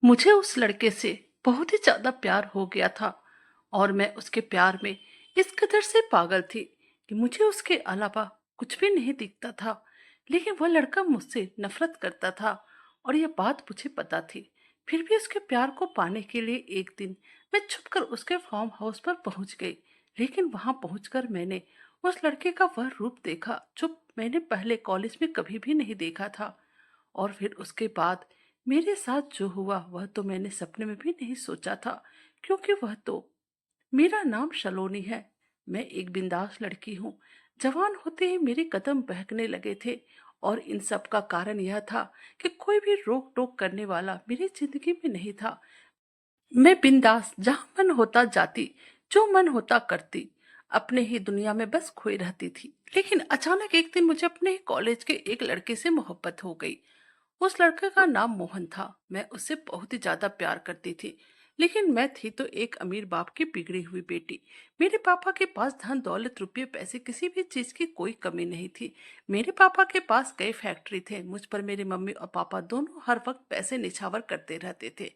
मुझे उस लड़के से बहुत ही ज़्यादा प्यार हो गया था और मैं उसके प्यार में इस कदर से पागल थी कि मुझे उसके अलावा कुछ भी नहीं दिखता था। लेकिन वह लड़का मुझसे नफरत करता था और यह बात मुझे पता थी। फिर भी उसके प्यार को पाने के लिए एक दिन मैं छुपकर उसके फार्म हाउस पर पहुंच गई। लेकिन वहां पहुंचकर मैंने उस लड़के का वह रूप देखा जो मैंने पहले कॉलेज में कभी भी नहीं देखा था। और फिर उसके बाद मेरे साथ जो हुआ वह तो मैंने सपने में भी नहीं सोचा था, क्योंकि वह तो मेरा नाम सलोनी है। मैं एक बिंदास लड़की हूँ। जवान होते ही मेरे कदम बहकने लगे थे और इन सब का कारण यह था कि कोई भी रोक टोक करने वाला मेरी जिंदगी में नहीं था। मैं बिंदास जहां मन होता जाती, जो मन होता करती, अपने ही दुनिया में बस खोई रहती थी। लेकिन अचानक एक दिन मुझे अपने ही कॉलेज के एक लड़के से मोहब्बत हो गई। उस लड़के का नाम मोहन था। मैं उससे बहुत ही ज्यादा प्यार करती थी। लेकिन मैं थी तो एक अमीर बाप की बिगड़ी हुई बेटी। मेरे पापा के पास धन दौलत रुपये पैसे किसी भी चीज की कोई कमी नहीं थी। मेरे पापा के पास कई फैक्ट्री थे। मुझ पर मेरी मम्मी और पापा दोनों हर वक्त पैसे निछावर करते रहते थे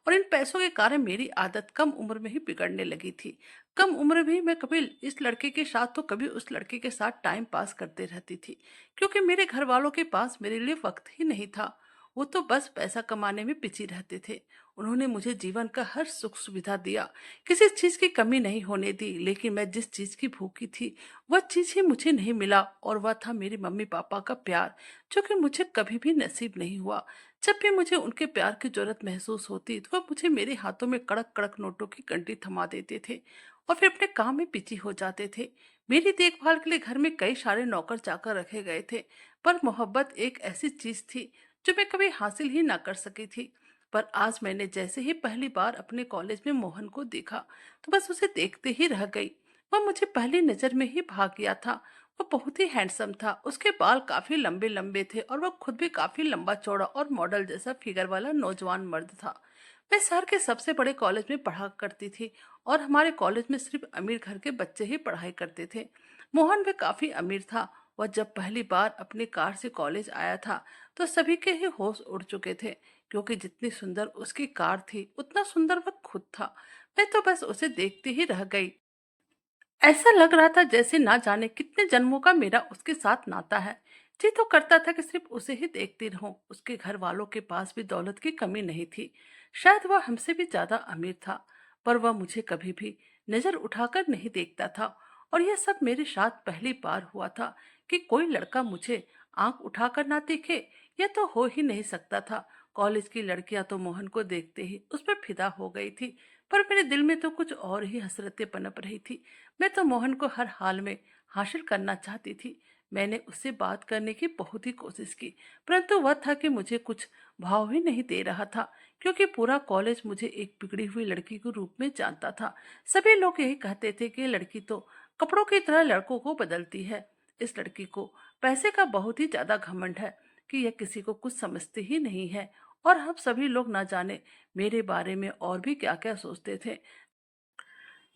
और इन पैसों के कारण मेरी आदत कम उम्र में ही बिगड़ने लगी थी। कम उम्र में मैं कभी इस लड़के के साथ तो कभी उस लड़के के साथ टाइम पास करते रहती थी, क्योंकि मेरे घर वालों के पास मेरे लिए वक्त ही नहीं था। वो तो बस पैसा कमाने में पिछी रहते थे। उन्होंने मुझे जीवन का हर सुख सुविधा दिया, किसी चीज की कमी नहीं होने दी। लेकिन मैं जिस चीज की भूखी थी वह चीज ही मुझे नहीं मिला, और वह था मेरे मम्मी पापा का प्यार, जो कि मुझे कभी भी नसीब नहीं हुआ। जब भी मुझे उनके प्यार की जरूरत महसूस होती तो वह मुझे मेरे हाथों में कड़क कड़क नोटों की कंठी थमा देते थे और फिर अपने काम में बिजी हो जाते थे। मेरी देखभाल के लिए घर में कई सारे नौकर चाकर रखे गए थे, पर मोहब्बत एक ऐसी चीज थी जो मैं कभी हासिल ही ना कर सकी थी। पर आज मैंने जैसे ही पहली बार अपने कॉलेज में मोहन को देखा तो बस उसे देखते ही रह गई। वह मुझे पहली नजर में ही भाग गया था। वह बहुत ही हैंडसम था। उसके बाल काफी लंबे लंबे थे और वह खुद भी काफी लंबा चौड़ा और मॉडल जैसा फिगर वाला नौजवान मर्द था। मैं शहर के सबसे बड़े कॉलेज में पढ़ा करती थी और हमारे कॉलेज में सिर्फ अमीर घर के बच्चे ही पढ़ाई करते थे। मोहन भी काफी अमीर था। वह जब पहली बार अपनी कार से कॉलेज आया था तो सभी के ही होश उड़ चुके थे, क्योंकि जितनी सुंदर उसकी कार थी उतना सुंदर वह खुद था। मैं तो बस उसे देखती ही रह गई। ऐसा लग रहा था जैसे ना जाने कितने जन्मों का मेरा उसके साथ नाता है। जी तो करता था कि सिर्फ उसे ही देखती रहूं। उसके घर वालों के पास भी दौलत की कमी नहीं थी। शायद वह हमसे भी ज्यादा अमीर था, पर वह मुझे कभी भी नजर उठाकर नहीं देखता था। और यह सब मेरे साथ पहली बार हुआ था कि कोई लड़का मुझे आंख उठाकर ना देखे। यह तो हो ही नहीं सकता था। कॉलेज की लड़कियां तो मोहन को देखते ही उस पर फिदा हो गई थी, पर मेरे दिल में तो कुछ और ही हसरतें पनप रही थी। मैं तो मोहन को हर हाल में हासिल करना चाहती थी। मैंने उससे बात करने की बहुत ही कोशिश की, परंतु वह था कि मुझे कुछ भाव ही नहीं दे रहा था, क्योंकि पूरा कॉलेज मुझे एक बिगड़ी हुई लड़की के रूप में जानता था। सभी लोग यही कहते थे कि ये लड़की तो कपड़ों की तरह लड़कों को बदलती है। इस लड़की को पैसे का बहुत ही ज्यादा घमंड है कि यह किसी को कुछ समझती ही नहीं है। और हम सभी लोग ना जाने मेरे बारे में और भी क्या क्या सोचते थे,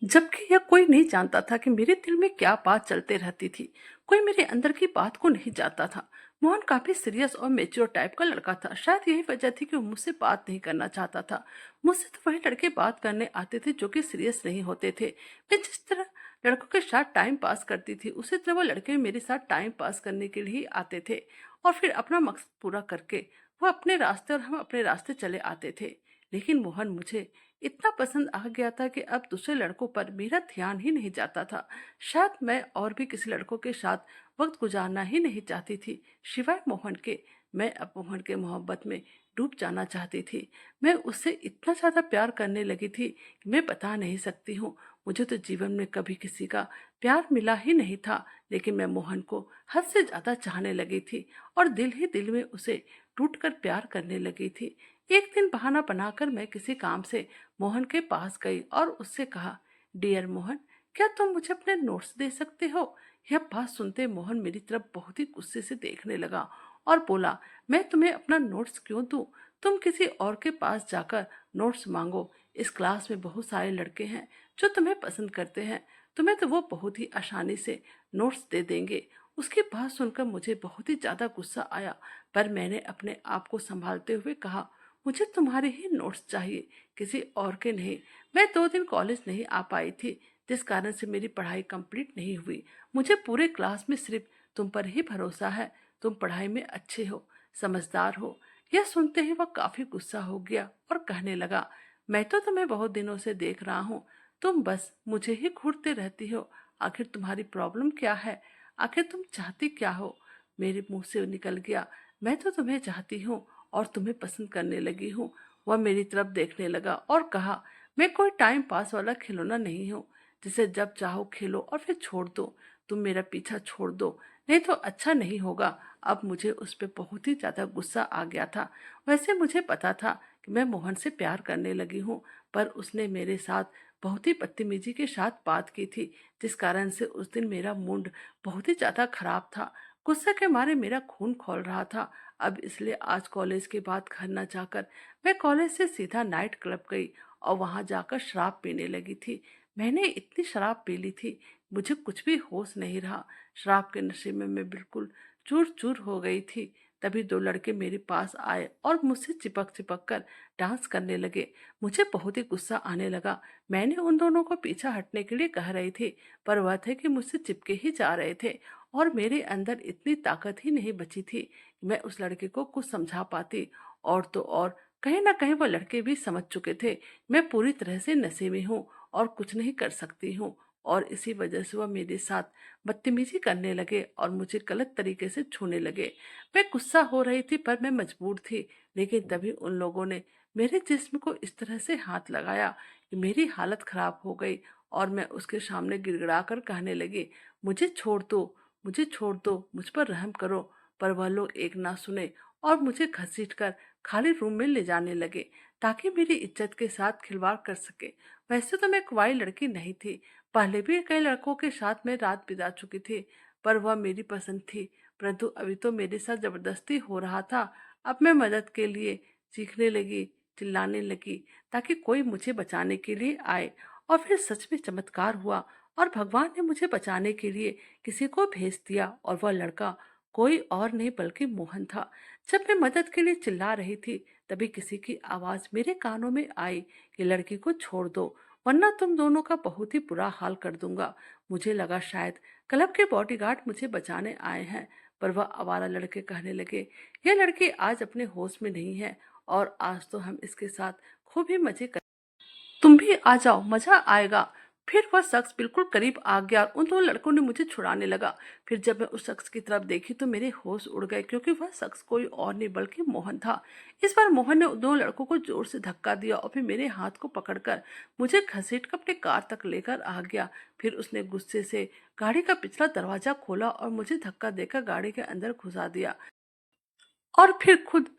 जबकि यह कोई नहीं जानता था कि मेरे दिल में क्या बात चलते रहती थी। कोई मेरे अंदर की बात को नहीं जानता था। मोहन काफी सीरियस और मेच्योर टाइप का लड़का था। शायद यही वजह थी कि वो मुझसे बात नहीं करना चाहता था। मुझसे तो वही लड़के बात करने आते थे जो कि सीरियस नहीं होते थे। मैं जिस तरह लड़कों के साथ टाइम पास करती थी, उसी तरह वो लड़के मेरे साथ टाइम पास करने के लिए ही आते थे और फिर अपना मकसद पूरा करके वो अपने रास्ते और हम अपने रास्ते चले आते थे। लेकिन मोहन मुझे इतना पसंद आ गया था कि अब दूसरे लड़कों पर मेरा ध्यान ही नहीं जाता था। शायद मैं और भी किसी लड़कों के साथ वक्त गुजारना ही नहीं चाहती थी सिवाय मोहन के। मैं अब मोहन के मोहब्बत में डूब जाना चाहती थी। मैं उससे इतना ज्यादा प्यार करने लगी थी कि मैं बता नहीं सकती हूँ। मुझे तो जीवन में कभी किसी का प्यार मिला ही नहीं था, लेकिन मैं मोहन को हद से ज्यादा चाहने लगी थी और दिल ही दिल में उसे टूट कर प्यार करने लगी थी। एक दिन बहाना बनाकर मैं किसी काम से मोहन के पास गई और उससे कहा, डियर मोहन, क्या तुम मुझे अपने नोट्स दे सकते हो? यह बात सुनते मोहन मेरी तरफ बहुत ही गुस्से से देखने लगा और बोला, मैं तुम्हें अपना नोट्स क्यों दूं? तुम किसी और के पास जाकर नोट्स मांगो। इस क्लास में बहुत सारे लड़के हैं जो तुम्हें पसंद करते हैं। तुम्हें तो वो बहुत ही आसानी से नोट्स दे देंगे। उसकी बात सुनकर मुझे बहुत ही ज्यादा गुस्सा आया, पर मैंने अपने आप को संभालते हुए कहा, मुझे तुम्हारे ही नोट्स चाहिए, किसी और के नहीं। मैं 2 दिन कॉलेज नहीं आ पाई थी, जिस कारण से मेरी पढ़ाई कंप्लीट नहीं हुई। मुझे पूरे क्लास में सिर्फ तुम पर ही भरोसा है। तुम पढ़ाई में अच्छे हो, समझदार हो। यह सुनते ही वह काफी गुस्सा हो गया और कहने लगा, मैं तो तुम्हें बहुत दिनों से देख रहा हूँ, तुम बस मुझे ही घूरते रहती हो। आखिर तुम्हारी प्रॉब्लम क्या है? आखिर तुम चाहती क्या हो? मेरे मुंह से निकल गया, मैं तो तुम्हें चाहती हूँ और तुम्हें पसंद करने लगी हूँ। वह मेरी तरफ देखने लगा और कहा, मैं कोई टाइम पास वाला खिलौना नहीं हूँ जिसे जब चाहो खेलो और फिर छोड़ दो। तुम मेरा पीछा छोड़ दो, नहीं तो अच्छा नहीं होगा। अब मुझे उस पर बहुत ही ज्यादा गुस्सा आ गया था। वैसे मुझे पता था कि मैं मोहन से प्यार करने लगी हूँ, पर उसने मेरे साथ बहुत ही बदतमीजी के साथ बात की थी, जिस कारण से उस दिन मेरा मूड बहुत ही ज्यादा खराब था। गुस्से के मारे मेरा खून खौल रहा था। अब इसलिए आज कॉलेज के बाद घर न जाकर मैं कॉलेज से सीधा नाइट क्लब गई और वहां जाकर शराब पीने लगी थी। मैंने इतनी शराब पी ली थी, मुझे कुछ भी होश नहीं रहा। शराब के नशे में मैं बिल्कुल चूर चूर हो गई थी। तभी 2 लड़के मेरे पास आए और मुझसे चिपक चिपक कर डांस करने लगे। मुझे बहुत ही गुस्सा आने लगा। मैंने उन दोनों को पीछा हटने के लिए कह रही थी, पर वह थे कि मुझसे चिपके ही जा रहे थे और मेरे अंदर इतनी ताकत ही नहीं बची थी कि मैं उस लड़के को कुछ समझा पाती। और तो और कहीं ना कहीं वह लड़के भी समझ चुके थे मैं पूरी तरह से नशे में हूँ और कुछ नहीं कर सकती हूँ। और इसी वजह से वह मेरे साथ बदतमीजी करने लगे और मुझे गलत तरीके से छूने लगे। मैं गुस्सा हो रही थी पर मैं मजबूर थी। लेकिन तभी उन लोगों ने मेरे जिस्म को इस तरह से हाथ लगाया कि मेरी हालत खराब हो गई और मैं उसके सामने गिड़गिड़ा कर कहने लगी, मुझे छोड़ दो, मुझे छोड़ दो, मुझ पर रहम करो। पर वह लोग एक ना सुने और मुझे घसीट कर खाली रूम में ले जाने लगे ताकि मेरी इज्जत के साथ खिलवाड़ कर सके। वैसे तो मैं कुंवारी लड़की नहीं थी, पहले भी कई लड़कों के साथ मैं रात बिता चुकी थी, पर वह मेरी पसंद थी। परंतु अभी तो मेरे साथ जबरदस्ती हो रहा था। अब मैं मदद के लिए चीखने लगी, चिल्लाने लगी ताकि कोई मुझे बचाने के लिए आए। और फिर सच में चमत्कार हुआ और भगवान ने मुझे बचाने के लिए किसी को भेज दिया और वह लड़का कोई और नहीं बल्कि मोहन था। जब मैं मदद के लिए चिल्ला रही थी तभी किसी की आवाज मेरे कानों में आई कि लड़की को छोड़ दो, वरना तुम दोनों का बहुत ही बुरा हाल कर दूंगा। मुझे लगा शायद क्लब के बॉडीगार्ड मुझे बचाने आए हैं, पर वह आवारा लड़के कहने लगे, यह लड़की आज अपने होश में नहीं है और आज तो हम इसके साथ खूब ही मजे कर, तुम भी आ जाओ, मजा आएगा। फिर वह शख्स बिल्कुल करीब आ गया और उन 2 लड़कों ने मुझे छुड़ाने लगा। फिर जब मैं उस शख्स की तरफ देखी तो मेरे होश उड़ गए, क्योंकि वह शख्स कोई और नहीं बल्कि मोहन था। इस बार मोहन ने उन 2 लड़कों को जोर से धक्का दिया और फिर मेरे हाथ को पकड़कर मुझे घसीट कर अपने कार तक लेकर आ गया। फिर उसने गुस्से से गाड़ी का पिछला दरवाजा खोला और मुझे धक्का देकर गाड़ी के अंदर घुसा दिया और फिर खुद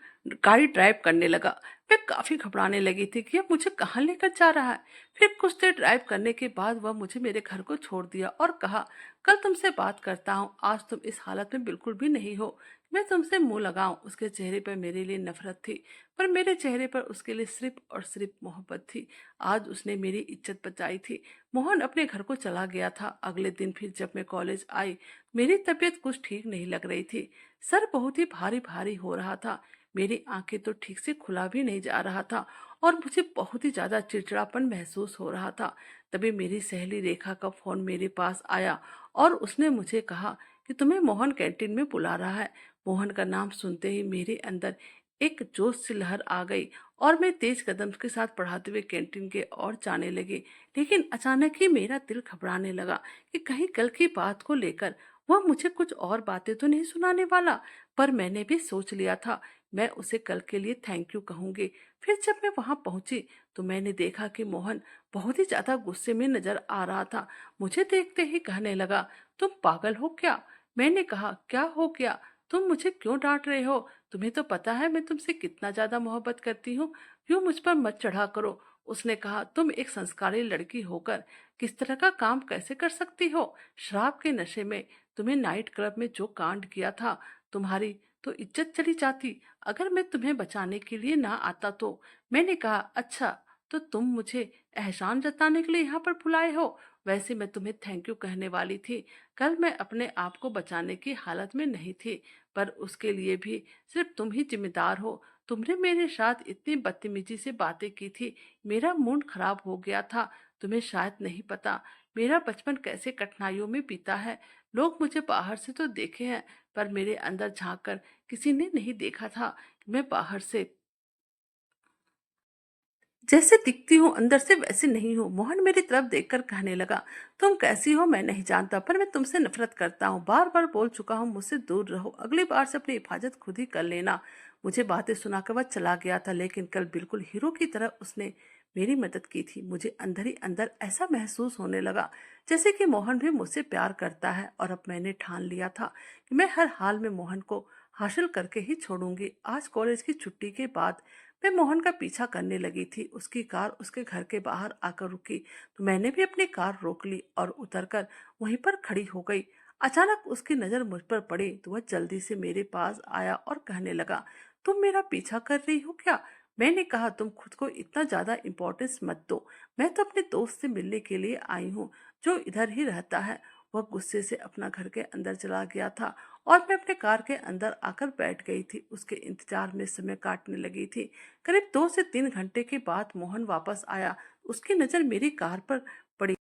गाड़ी ड्राइव करने लगा। मैं काफी घबराने लगी थी कि यह मुझे कहाँ लेकर जा रहा है। फिर कुछ देर ड्राइव करने के बाद वह मुझे मेरे घर को छोड़ दिया और कहा, कल तुमसे बात करता हूँ, आज तुम इस हालत में बिल्कुल भी नहीं हो, मैं तुमसे मुंह लगाऊं। उसके चेहरे पर मेरे लिए नफरत थी, पर मेरे चेहरे पर उसके लिए सिर्फ और सिर्फ मोहब्बत थी। आज उसने मेरी इज्जत बचाई थी। मोहन अपने घर को चला गया था। अगले दिन फिर जब मैं कॉलेज आई, मेरी तबीयत कुछ ठीक नहीं लग रही थी। सर बहुत ही भारी भारी हो रहा था। मेरी आंखें तो ठीक से खुला भी नहीं जा रहा था और मुझे बहुत ही ज्यादा चिड़चिड़ापन महसूस हो रहा था। तभी मेरी सहेली रेखा का फोन मेरे पास आया और उसने मुझे कहा कि तुम्हें मोहन कैंटीन में बुला रहा है। मोहन का नाम सुनते ही मेरे अंदर एक जोश सी लहर आ गई और मैं तेज कदम के साथ बढ़ाते हुए कैंटीन के ओर जाने लगी। लेकिन अचानक ही मेरा दिल घबराने लगा कि कहीं कल की बात को लेकर वह मुझे कुछ और बातें तो नहीं सुनाने वाला। पर मैंने भी सोच लिया था मैं उसे कल के लिए थैंक यू कहूंगी। फिर जब मैं वहां पहुंची तो मैंने देखा कि मोहन बहुत ही ज्यादा गुस्से में नजर आ रहा था। मुझे देखते ही कहने लगा, तुम पागल हो क्या? मैंने कहा, क्या हो गया? तुम मुझे क्यों डांट रहे हो? तुम्हें तो पता है मैं तुमसे कितना ज्यादा मोहब्बत करती हूँ, यूं मुझ पर मत चढ़ा करो। उसने कहा, तुम एक संस्कारी लड़की होकर किस तरह का काम कैसे कर सकती हो? शराब के नशे में तुमने नाइट क्लब में जो कांड किया था, तुम्हारी तो इज्जत चली जाती अगर मैं तुम्हें बचाने के लिए ना आता तो। मैंने कहा, अच्छा, तो तुम मुझे एहसान जताने के लिए यहाँ पर बुलाए हो? वैसे मैं तुम्हें थैंक यू कहने वाली थी। कल मैं अपने आप को बचाने की हालत में नहीं थी, पर उसके लिए भी सिर्फ तुम ही जिम्मेदार हो। तुमने मेरे साथ इतनी बदतमीजी से बातें की थी, मेरा मूड खराब हो गया था। तुम्हें शायद नहीं पता मेरा बचपन कैसे कठिनाइयों में बीता है। लोग मुझे बाहर से तो देखे हैं, पर मेरे अंदर झांक कर किसी ने नहीं देखा था कि मैं बाहर से जैसे दिखती हूँ अंदर से वैसे नहीं हूँ। मोहन मेरी तरफ देखकर कहने लगा, तुम कैसी हो मैं नहीं जानता, पर मैं तुमसे नफरत करता हूँ। बार बार बोल चुका हूँ मुझसे दूर रहो, अगली बार से अपनी हिफाजत खुद ही कर लेना। मुझे बातें सुनाकर वह चला गया था, लेकिन कल बिल्कुल हीरो की तरह उसने मेरी मदद की थी। मुझे अंदर ही अंदर ऐसा महसूस होने लगा जैसे कि मोहन भी मुझसे प्यार करता है, और अब मैंने ठान लिया था कि मैं हर हाल में मोहन को हासिल करके ही छोड़ूंगी। आज कॉलेज की छुट्टी के बाद मैं मोहन का पीछा करने लगी थी। उसकी कार उसके घर के बाहर आकर रुकी, तो मैंने भी अपनी कार रोक ली और उतरकर वहीं पर खड़ी हो गई। अचानक उसकी नजर मुझ पर पड़ी तो वह जल्दी से मेरे पास आया और कहने लगा, तुम मेरा पीछा कर रही हो क्या? मैंने कहा, तुम खुद को इतना ज्यादा इम्पोर्टेंस मत दो, मैं तो अपने दोस्त से मिलने के लिए आई हूँ जो इधर ही रहता है। वह गुस्से से अपना घर के अंदर चला गया था और मैं अपने कार के अंदर आकर बैठ गई थी। उसके इंतजार में समय काटने लगी थी। करीब 2 से 3 घंटे के बाद मोहन वापस आया। उसकी नजर मेरी कार पर पड़ी,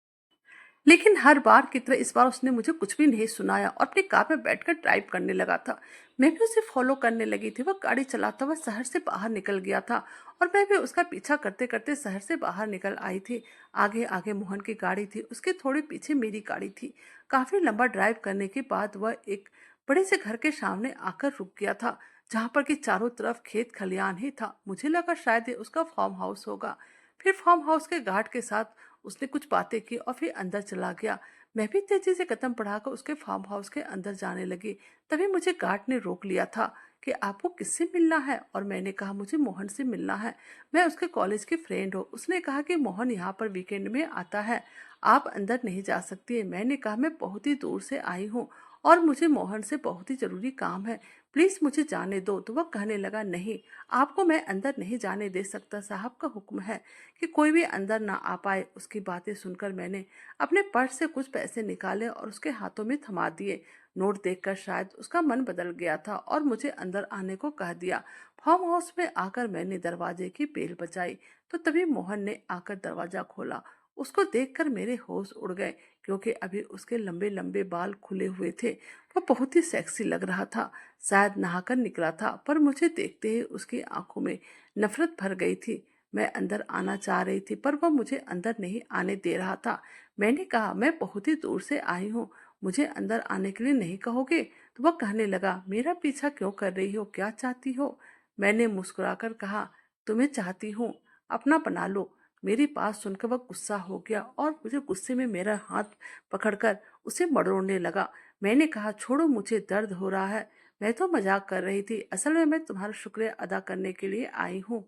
लेकिन हर बार की तरह इस बार उसने मुझे कुछ भी नहीं सुनाया और अपनी कार में बैठकर ड्राइव करने लगा था। मैं भी उसे फॉलो करने लगी थी। वह गाड़ी चलाता हुआ शहर से बाहर निकल गया था और मैं भी उसका पीछा करते करते शहर से बाहर निकल आई थी। आगे आगे मोहन की गाड़ी थी, उसके थोड़े पीछे मेरी गाड़ी थी। काफी लंबा ड्राइव करने के बाद वह एक बड़े से घर के सामने आकर रुक गया था, जहाँ पर कि चारों तरफ खेत खलियान ही था। मुझे लगा शायद ये उसका फार्म हाउस होगा। फिर फार्म हाउस के गार्ड के साथ उसने कुछ बातें की और फिर अंदर चला गया। मैं भी तेजी से कदम बढ़ाकर उसके फार्म हाउस के अंदर जाने लगी। तभी मुझे गार्ड ने रोक लिया था कि आपको किससे मिलना है, और मैंने कहा मुझे मोहन से मिलना है, मैं उसके कॉलेज की फ्रेंड हूँ। उसने कहा कि मोहन यहाँ पर वीकेंड में आता है, आप अंदर नहीं जा सकती। मैंने कहा मैं बहुत ही दूर से आई हूँ और मुझे मोहन से बहुत ही जरूरी काम है, प्लीज मुझे जाने दो। तो वह कहने लगा, नहीं, आपको मैं अंदर नहीं जाने दे सकता, साहब का हुक्म है कि कोई भी अंदर ना आ पाए। उसकी बातें सुनकर मैंने अपने पर्स से कुछ पैसे निकाले और उसके हाथों में थमा दिए। नोट देखकर शायद उसका मन बदल गया था और मुझे अंदर आने को कह दिया। फार्म हाउस में आकर मैंने दरवाजे की बेल बजाई तो तभी मोहन ने आकर दरवाजा खोला। उसको देखकर मेरे होश उड़ गए, क्योंकि अभी उसके लंबे लंबे बाल खुले हुए थे। वह बहुत ही सेक्सी लग रहा था, शायद नहाकर निकला था, पर मुझे देखते ही उसकी आंखों में नफरत भर गई थी। मैं अंदर आना चाह रही थी, पर वह मुझे अंदर नहीं आने दे रहा था। मैंने कहा, मैं बहुत ही दूर से आई हूँ, मुझे अंदर आने के लिए नहीं कहोगे? तो वह कहने लगा, मेरा पीछा क्यों कर रही हो, क्या चाहती हो? मैंने मुस्कुराकर कहा, तुम्हें चाहती हूँ, अपना बना लो। मेरी बात सुनकर वह गुस्सा हो गया और मुझे गुस्से में मेरा हाथ पकड़कर उसे मरोड़ने लगा। मैंने कहा, छोड़ो, मुझे दर्द हो रहा है, मैं तो मजाक कर रही थी, असल में मैं तुम्हारा शुक्रिया अदा करने के लिए आई हूँ।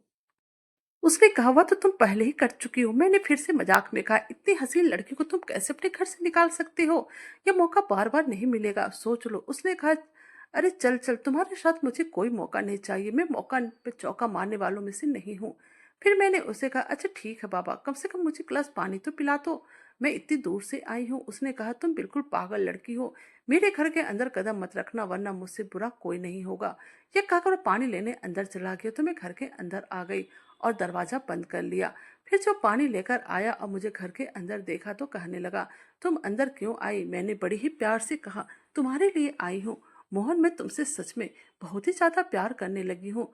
उसने कहा, वह तो तुम पहले ही कर चुकी हो। मैंने फिर से मजाक में कहा, इतनी हसीन लड़की को तुम कैसे अपने घर से निकाल सकते हो? यह मौका बार बार नहीं मिलेगा, सोच लो। उसने कहा, अरे चल चल, तुम्हारे साथ मुझे कोई मौका नहीं चाहिए, मैं मौका पे चौका मारने वालों में से नहीं हूँ। फिर मैंने उसे कहा, अच्छा ठीक है बाबा, कम से कम मुझे गिलास पानी तो पिला दो, मैं इतनी दूर से आई हूँ। उसने कहा, तुम बिल्कुल पागल लड़की हो, मेरे घर के अंदर कदम मत रखना, वरना मुझसे बुरा कोई नहीं होगा। यह कहकर वो पानी लेने अंदर चला गया तो मैं घर के अंदर आ गई और दरवाजा बंद कर लिया। फिर जो पानी लेकर आया और मुझे घर के अंदर देखा तो कहने लगा, तुम अंदर क्यों आई? मैंने बड़ी ही प्यार से कहा, तुम्हारे लिए आई हूँ मोहन, मैं तुमसे सच में बहुत ही ज्यादा प्यार करने लगी हूँ,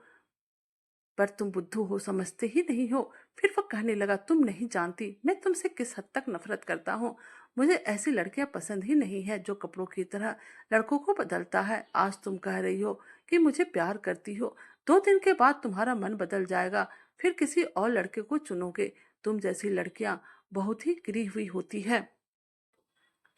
पर तुम बुद्धू हो, समझते ही नहीं हो। फिर वह कहने लगा, तुम नहीं जानती मैं तुमसे किस हद तक नफरत करता हूँ। मुझे ऐसी लड़कियां पसंद ही नहीं है जो कपड़ों की तरह लड़कों को बदलता है। आज तुम कह रही हो कि मुझे प्यार करती हो, 2 दिन के बाद तुम्हारा मन बदल जाएगा, फिर किसी और लड़के को चुनोगे। तुम जैसी लड़कियां बहुत ही गिरी हुई होती है,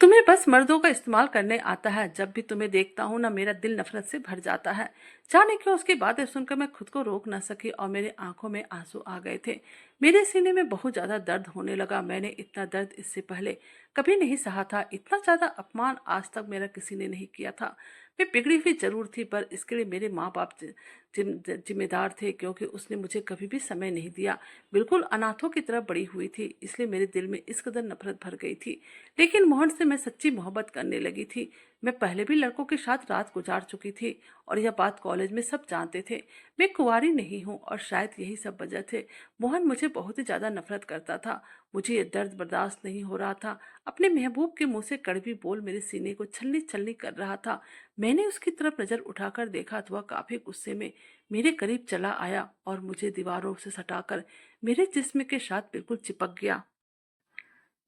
तुम्हें बस मर्दों का इस्तेमाल करने आता है। जब भी तुम्हें देखता हूँ ना, मेरा दिल नफरत से भर जाता है। जाने क्यों उसकी बातें सुनकर मैं खुद को रोक न सकी और मेरे आंखों में आंसू आ गए थे। मेरे सीने में बहुत ज्यादा दर्द होने लगा। मैंने इतना दर्द इससे पहले कभी नहीं सहा था। इतना ज्यादा अपमान आज तक मेरा किसी ने नहीं किया था। मैं बिगड़ी हुई जरूर थी, पर इसके लिए मेरे माँ बाप जिम्मेदार थे, क्योंकि उसने मुझे कभी भी समय नहीं दिया। बिल्कुल अनाथों की तरह बड़ी हुई थी, इसलिए मेरे दिल में इस कदर नफरत भर गई थी। लेकिन मोहन से मैं सच्ची मोहब्बत करने लगी थी। मैं पहले भी लड़कों के साथ रात गुजार चुकी थी और यह बात कॉलेज में सब जानते थे। मैं कुंवारी नहीं हूँ और शायद यही सब वजह थे। मोहन मुझे बहुत ही ज्यादा नफरत करता था। मुझे ये दर्द बर्दाश्त नहीं हो रहा था। अपने महबूब के मुंह से कड़वी बोल मेरे सीने को छलनी छलनी कर रहा था। मैंने उसकी तरफ नजर उठाकर देखा तो वह काफी गुस्से में मेरे करीब चला आया और मुझे दीवारों से सटाकर मेरे जिस्म के साथ बिल्कुल चिपक गया।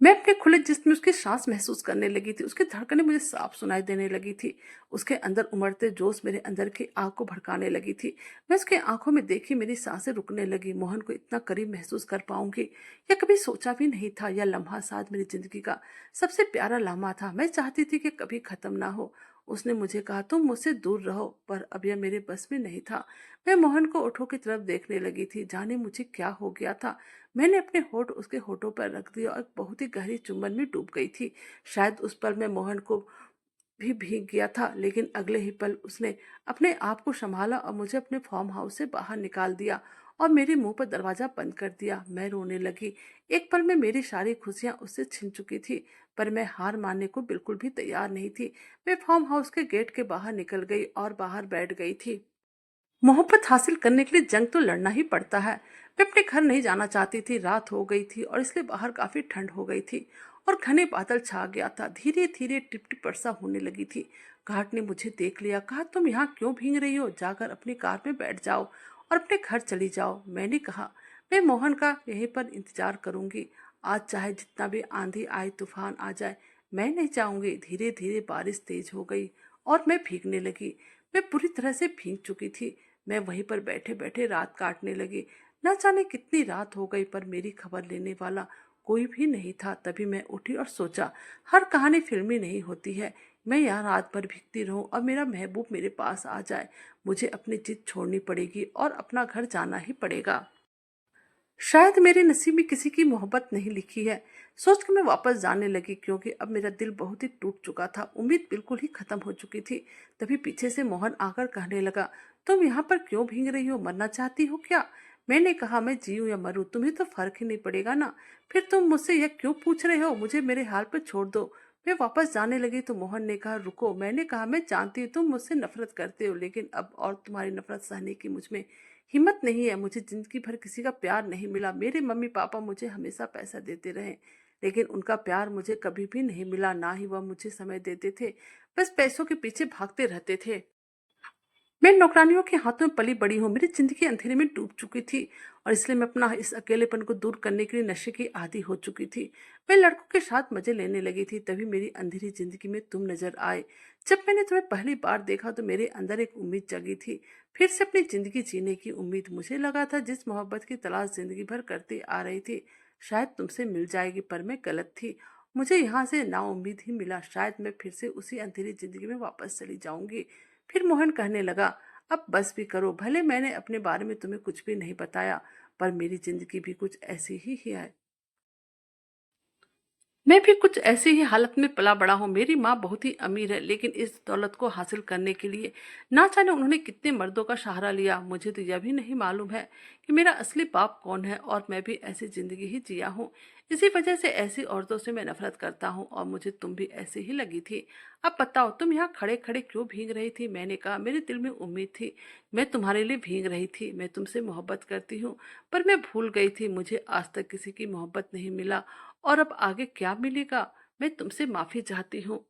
मैं अपने खुले जिस्म में उसकी सांस महसूस करने लगी थी। उसकी धड़कनें मुझे साफ सुनाई देने लगी थी। उसके अंदर उमड़ते जोश मेरे अंदर की आग को भड़काने लगी थी। मैं उसकी आंखों में देखी, मेरी सांसें रुकने लगी। मोहन को इतना करीब महसूस कर पाऊंगी यह कभी सोचा भी नहीं था। यह लम्हा शायद मेरी जिंदगी का सबसे प्यारा लम्हा था। मैं चाहती थी कि कभी खत्म ना हो। उसने मुझे कहा, तुम मुझसे दूर रहो, पर अब यह मेरे बस में नहीं था। मैं मोहन को ओठों की तरफ देखने लगी थी, जाने मुझे क्या हो गया था। मैंने अपने होठ उसके होठों पर रख दिए और बहुत ही गहरी चुंबन में डूब गई थी। शायद उस पल मैं मोहन को भी भीग गया था, लेकिन अगले ही पल उसने अपने आप को संभाला और मुझे अपने फार्म हाउस से बाहर निकाल दिया और मेरे मुंह पर दरवाजा बंद कर दिया। मैं रोने लगी। एक पल में मेरी सारी खुशियां उससे छिन चुकी थी, पर मैं हार मानने को बिल्कुल भी तैयार नहीं थी। मैं फार्म हाउस के गेट के बाहर निकल गई और बाहर बैठ गई थी। मोहब्बत हासिल करने के लिए जंग तो लड़ना ही पड़ता है। मैं अपने घर नहीं जाना चाहती थी। रात हो गई थी और इसलिए बाहर काफी ठंड हो गई थी और घने बादल छा गया था। धीरे धीरे टिप टिप वर्षा होने लगी थी। घाट ने मुझे देख लिया। कहा, तुम यहाँ क्यों भीग रही हो? जाकर अपनी कार में बैठ जाओ और अपने घर चली जाओ। मैंने कहा, मैं मोहन का यहीं पर इंतजार करूंगी। आज चाहे जितना भी आंधी आए, तूफान आ जाए, मैं नहीं जाऊंगी। धीरे धीरे बारिश तेज हो गई और मैं भीगने लगी। मैं पूरी तरह से भीग चुकी थी। मैं वहीं पर बैठे बैठे रात काटने लगी। न जाने कितनी रात हो गई, पर मेरी खबर लेने वाला कोई भी नहीं था। तभी मैं उठी और सोचा, हर कहानी फिल्मी नहीं होती है। मैं यहाँ रात भर भीगती रहूं और मेरा महबूब मेरे पास आ जाए। मुझे अपनी जिद छोड़नी पड़ेगी और अपना घर जाना ही पड़ेगा। शायद मेरे नसीब में किसी की मोहब्बत नहीं लिखी है। सोच के मैं वापस जाने लगी, क्योंकि अब मेरा दिल बहुत ही टूट चुका था। उम्मीद बिल्कुल ही खत्म हो चुकी थी। तभी पीछे से मोहन आकर कहने लगा, तुम यहाँ पर क्यों भीग रही हो? मरना चाहती हो क्या? मैंने कहा, मैं जीऊं या मरूं तुम्हें तो फर्क ही नहीं पड़ेगा ना। फिर तुम मुझसे यह क्यों पूछ रहे हो? मुझे मेरे हाल पर छोड़ दो। मैं वापस जाने लगी तो मोहन ने कहा, रुको। मैंने कहा, मैं जानती हूँ तुम मुझसे नफरत करते हो, लेकिन अब और तुम्हारी नफरत सहने की मुझ में हिम्मत नहीं है। मुझे जिंदगी भर किसी का प्यार नहीं मिला। मेरे मम्मी पापा मुझे हमेशा पैसा देते रहे, लेकिन उनका प्यार मुझे कभी भी नहीं मिला। ना ही वह मुझे समय देते थे, बस पैसों के पीछे भागते रहते थे। मैं नौकरानियों के हाथों में पली बड़ी हूँ। मेरी जिंदगी अंधेरे में डूब चुकी थी और इसलिए मैं अपना इस अकेलेपन को दूर करने के लिए नशे की आदी हो चुकी थी। मैं लड़कों के साथ मजे लेने लगी थी। तभी मेरी अंधेरी जिंदगी में तुम नजर आए। जब मैंने तुम्हें पहली बार देखा तो मेरे अंदर एक उम्मीद जगी थी, फिर से अपनी जिंदगी जीने की उम्मीद। मुझे लगा था जिस मोहब्बत की तलाश जिंदगी भर करती आ रही थी, शायद तुमसे मिल जाएगी, पर मैं गलत थी। मुझे यहाँ से नाउम्मीद ही मिला। शायद मैं फिर से उसी अंधेरी जिंदगी में वापस चली जाऊंगी। फिर मोहन कहने लगा, अब बस भी करो। भले मैंने अपने बारे में तुम्हें कुछ भी नहीं बताया, पर मेरी जिंदगी भी कुछ ऐसी ही है। मैं भी कुछ ऐसी ही हालत में पला बड़ा हूँ। मेरी माँ बहुत ही अमीर है, लेकिन इस दौलत को हासिल करने के लिए ना जाने उन्होंने कितने मर्दों का सहारा लिया। मुझे तो यह भी नहीं मालूम है कि मेरा असली बाप कौन है, और मैं भी ऐसी जिंदगी ही जिया हूँ। इसी वजह से ऐसी औरतों से मैं नफरत करता हूँ, और मुझे तुम भी ऐसी ही लगी थी। अब बताओ, तुम यहाँ खड़े खड़े क्यों भीग रही थी? मैंने कहा, मेरे दिल में उम्मीद थी। मैं तुम्हारे लिए भीग रही थी। मैं तुमसे मोहब्बत करती हूँ, पर मैं भूल गई थी। मुझे आज तक किसी की मोहब्बत नहीं मिला, और अब आगे क्या मिलेगा? मैं तुमसे माफी चाहती हूँ।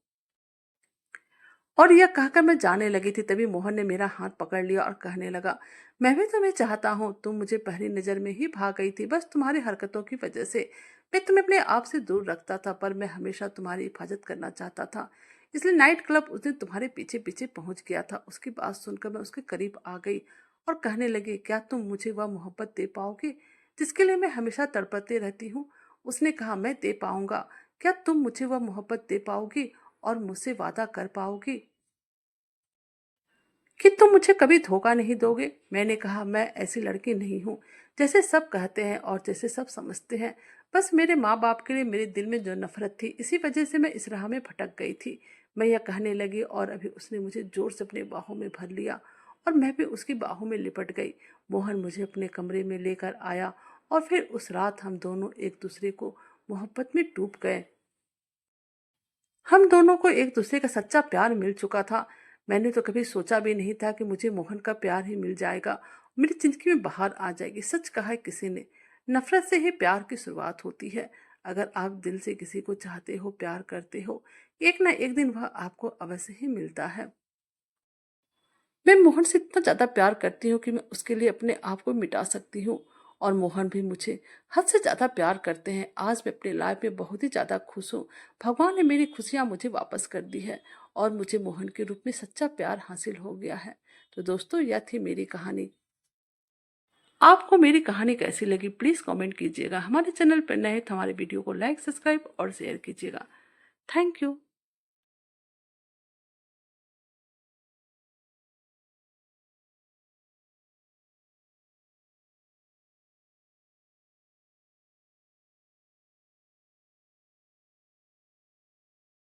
और यह कहकर मैं जाने लगी थी, तभी मोहन ने मेरा हाथ पकड़ लिया और कहने लगा, मैं भी तुम्हें चाहता हूँ। तुम मुझे पहली नजर में ही भाग गई थी, बस तुम्हारी हरकतों की वजह से। मैं तुम्हें अपने आप से दूर रखता था, पर मैं हमेशा तुम्हारी हिफाजत करना चाहता था। इसलिए नाइट क्लब उस दिन तुम्हारे पीछे पीछे पहुंच गया था। उसकी बात सुनकर मैं उसके करीब आ गई और कहने लगी, क्या तुम मुझे वह मोहब्बत दे पाओगे जिसके लिए मैं हमेशा तड़पती रहती हूँ? उसने कहा, मैं दे पाऊंगा। क्या तुम मुझे वह मोहब्बत दे पाओगी और मुझसे वादा कर पाओगी कि तुम मुझे कभी धोखा नहीं दोगे? मैंने कहा, मैं ऐसी लड़की नहीं हूँ जैसे सब कहते हैं और जैसे सब समझते हैं। बस मेरे माँ बाप के लिए मेरे दिल में जो नफरत थी, इसी वजह से मैं इस राह में भटक गई थी। मैं यह कहने लगी और अभी उसने मुझे जोर से अपने बाहों में भर लिया और मैं भी उसकी बाहों में लिपट गई। मोहन मुझे अपने कमरे में लेकर आया और फिर उस रात हम दोनों एक दूसरे को मोहब्बत में डूब गए। हम दोनों को एक दूसरे का सच्चा प्यार मिल चुका था। मैंने तो कभी सोचा भी नहीं था कि मुझे मोहन का प्यार ही मिल जाएगा, मेरी जिंदगी में बाहर आ जाएगी। सच कहा है किसी ने, नफरत से ही प्यार की शुरुआत होती है। अगर आप दिल से किसी को चाहते हो, प्यार करते हो, एक ना एक दिन वह आपको अवश्य ही मिलता है। मैं मोहन से इतना ज्यादा प्यार करती हूँ कि मैं उसके लिए अपने आप को मिटा सकती हूँ, और मोहन भी मुझे हद से ज्यादा प्यार करते हैं। आज मैं अपनी लाइफ में बहुत ही ज्यादा खुश हूँ। भगवान ने मेरी खुशियां मुझे वापस कर दी है, और मुझे मोहन के रूप में सच्चा प्यार हासिल हो गया है। तो दोस्तों, यह थी मेरी कहानी। आपको मेरी कहानी कैसी लगी प्लीज कमेंट कीजिएगा। हमारे चैनल पर नए तो हमारे वीडियो को लाइक, सब्सक्राइब और शेयर कीजिएगा। Thank you.